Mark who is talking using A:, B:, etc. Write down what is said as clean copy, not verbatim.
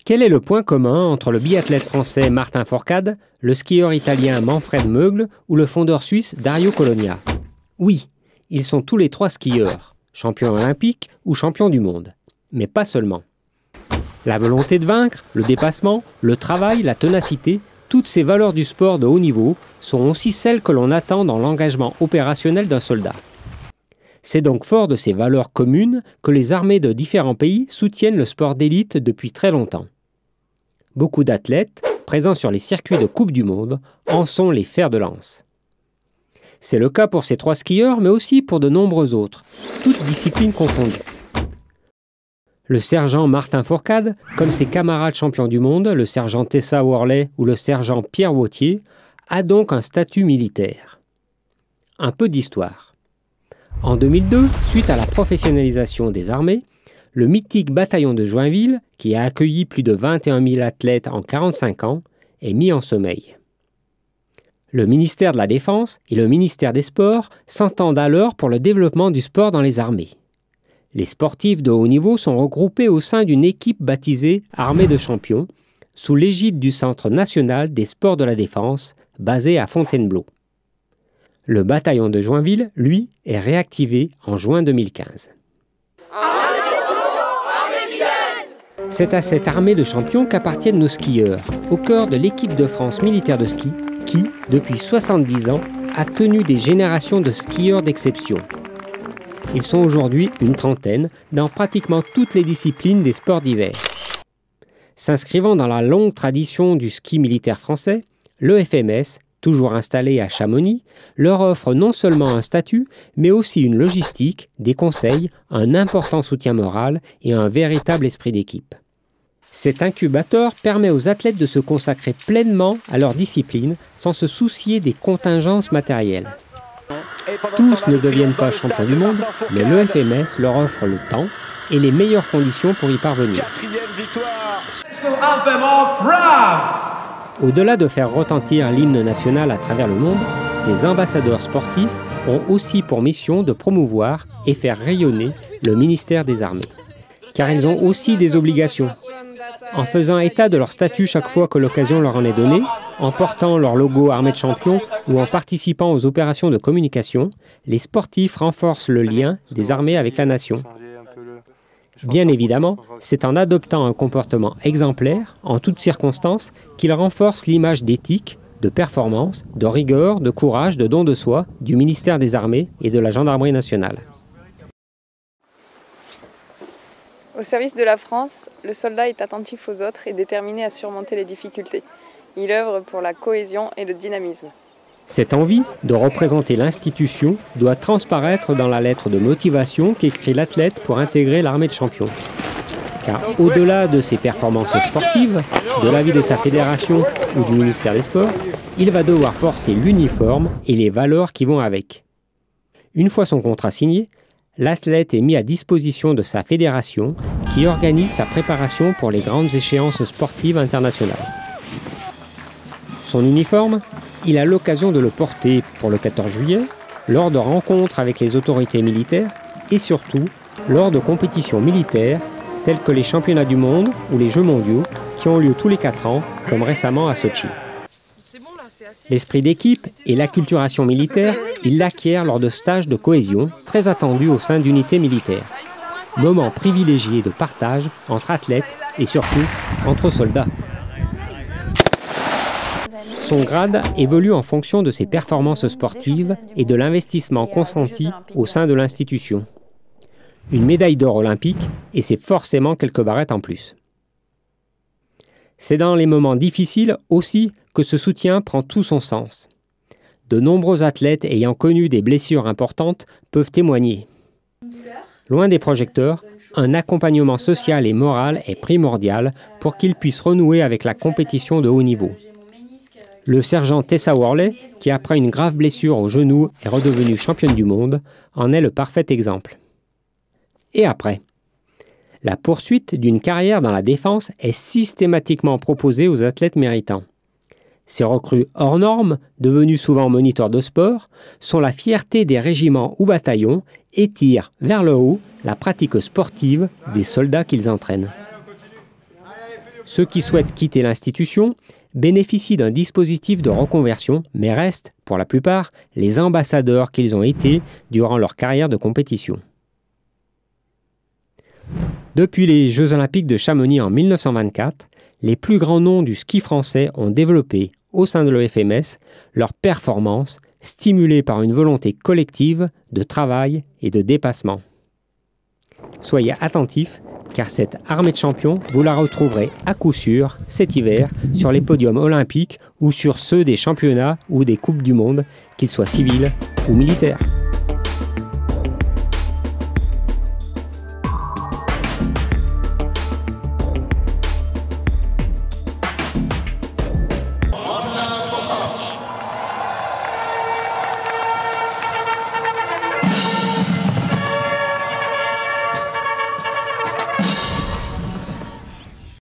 A: Quel est le point commun entre le biathlète français Martin Fourcade, le skieur italien Manfred Mögl ou le fondeur suisse Dario Colonia? Oui, ils sont tous les trois skieurs, champions olympiques ou champions du monde. Mais pas seulement. La volonté de vaincre, le dépassement, le travail, la ténacité, toutes ces valeurs du sport de haut niveau sont aussi celles que l'on attend dans l'engagement opérationnel d'un soldat. C'est donc fort de ces valeurs communes que les armées de différents pays soutiennent le sport d'élite depuis très longtemps. Beaucoup d'athlètes, présents sur les circuits de Coupe du Monde, en sont les fers de lance. C'est le cas pour ces trois skieurs, mais aussi pour de nombreux autres, toutes disciplines confondues. Le sergent Martin Fourcade, comme ses camarades champions du monde, le sergent Tessa Worley ou le sergent Pierre Wautier, a donc un statut militaire. Un peu d'histoire. En 2002, suite à la professionnalisation des armées, le mythique bataillon de Joinville, qui a accueilli plus de 21 000 athlètes en 45 ans, est mis en sommeil. Le ministère de la Défense et le ministère des Sports s'entendent alors pour le développement du sport dans les armées. Les sportifs de haut niveau sont regroupés au sein d'une équipe baptisée Armée de champions, sous l'égide du Centre national des sports de la défense, basé à Fontainebleau. Le bataillon de Joinville, lui, est réactivé en juin 2015. C'est à cette armée de champions qu'appartiennent nos skieurs, au cœur de l'équipe de France militaire de ski, qui, depuis 70 ans, a connu des générations de skieurs d'exception. Ils sont aujourd'hui une trentaine dans pratiquement toutes les disciplines des sports d'hiver. S'inscrivant dans la longue tradition du ski militaire français, le FMS, toujours installé à Chamonix, leur offre non seulement un statut, mais aussi une logistique, des conseils, un important soutien moral et un véritable esprit d'équipe. Cet incubateur permet aux athlètes de se consacrer pleinement à leur discipline sans se soucier des contingences matérielles. Tous ne deviennent pas champions du monde, mais le FMS leur offre le temps et les meilleures conditions pour y parvenir. Au-delà de faire retentir l'hymne national à travers le monde, ces ambassadeurs sportifs ont aussi pour mission de promouvoir et faire rayonner le ministère des Armées. Car ils ont aussi des obligations. En faisant état de leur statut chaque fois que l'occasion leur en est donnée, en portant leur logo Armée de champions ou en participant aux opérations de communication, les sportifs renforcent le lien des armées avec la nation. Bien évidemment, c'est en adoptant un comportement exemplaire, en toutes circonstances, qu'ils renforcent l'image d'éthique, de performance, de rigueur, de courage, de don de soi du ministère des Armées et de la Gendarmerie nationale.
B: Au service de la France, le soldat est attentif aux autres et déterminé à surmonter les difficultés. Il œuvre pour la cohésion et le dynamisme.
A: Cette envie de représenter l'institution doit transparaître dans la lettre de motivation qu'écrit l'athlète pour intégrer l'armée de champions. Car au-delà de ses performances sportives, de l'avis de sa fédération ou du ministère des Sports, il va devoir porter l'uniforme et les valeurs qui vont avec. Une fois son contrat signé, l'athlète est mis à disposition de sa fédération qui organise sa préparation pour les grandes échéances sportives internationales. Son uniforme, il a l'occasion de le porter pour le 14 juillet, lors de rencontres avec les autorités militaires et surtout lors de compétitions militaires telles que les championnats du monde ou les Jeux mondiaux qui ont lieu tous les 4 ans, comme récemment à Sotchi. L'esprit d'équipe et l'acculturation militaire, il l'acquiert lors de stages de cohésion très attendus au sein d'unités militaires. Moment privilégié de partage entre athlètes et surtout entre soldats. Son grade évolue en fonction de ses performances sportives et de l'investissement consenti au sein de l'institution. Une médaille d'or olympique et c'est forcément quelques barrettes en plus. C'est dans les moments difficiles aussi que ce soutien prend tout son sens. De nombreux athlètes ayant connu des blessures importantes peuvent témoigner. Loin des projecteurs, un accompagnement social et moral est primordial pour qu'ils puissent renouer avec la compétition de haut niveau. Le sergent Tessa Worley, qui après une grave blessure au genou est redevenue championne du monde, en est le parfait exemple. Et après ? La poursuite d'une carrière dans la défense est systématiquement proposée aux athlètes méritants. Ces recrues hors normes, devenus souvent moniteurs de sport, sont la fierté des régiments ou bataillons et tirent vers le haut la pratique sportive des soldats qu'ils entraînent. Ceux qui souhaitent quitter l'institution bénéficient d'un dispositif de reconversion, mais restent, pour la plupart, les ambassadeurs qu'ils ont été durant leur carrière de compétition. Depuis les Jeux Olympiques de Chamonix en 1924, les plus grands noms du ski français ont développé, au sein de l'EFMS, leurs performances, stimulées par une volonté collective de travail et de dépassement. Soyez attentifs, car cette armée de champions, vous la retrouverez à coup sûr cet hiver sur les podiums olympiques ou sur ceux des championnats ou des coupes du monde, qu'ils soient civils ou militaires.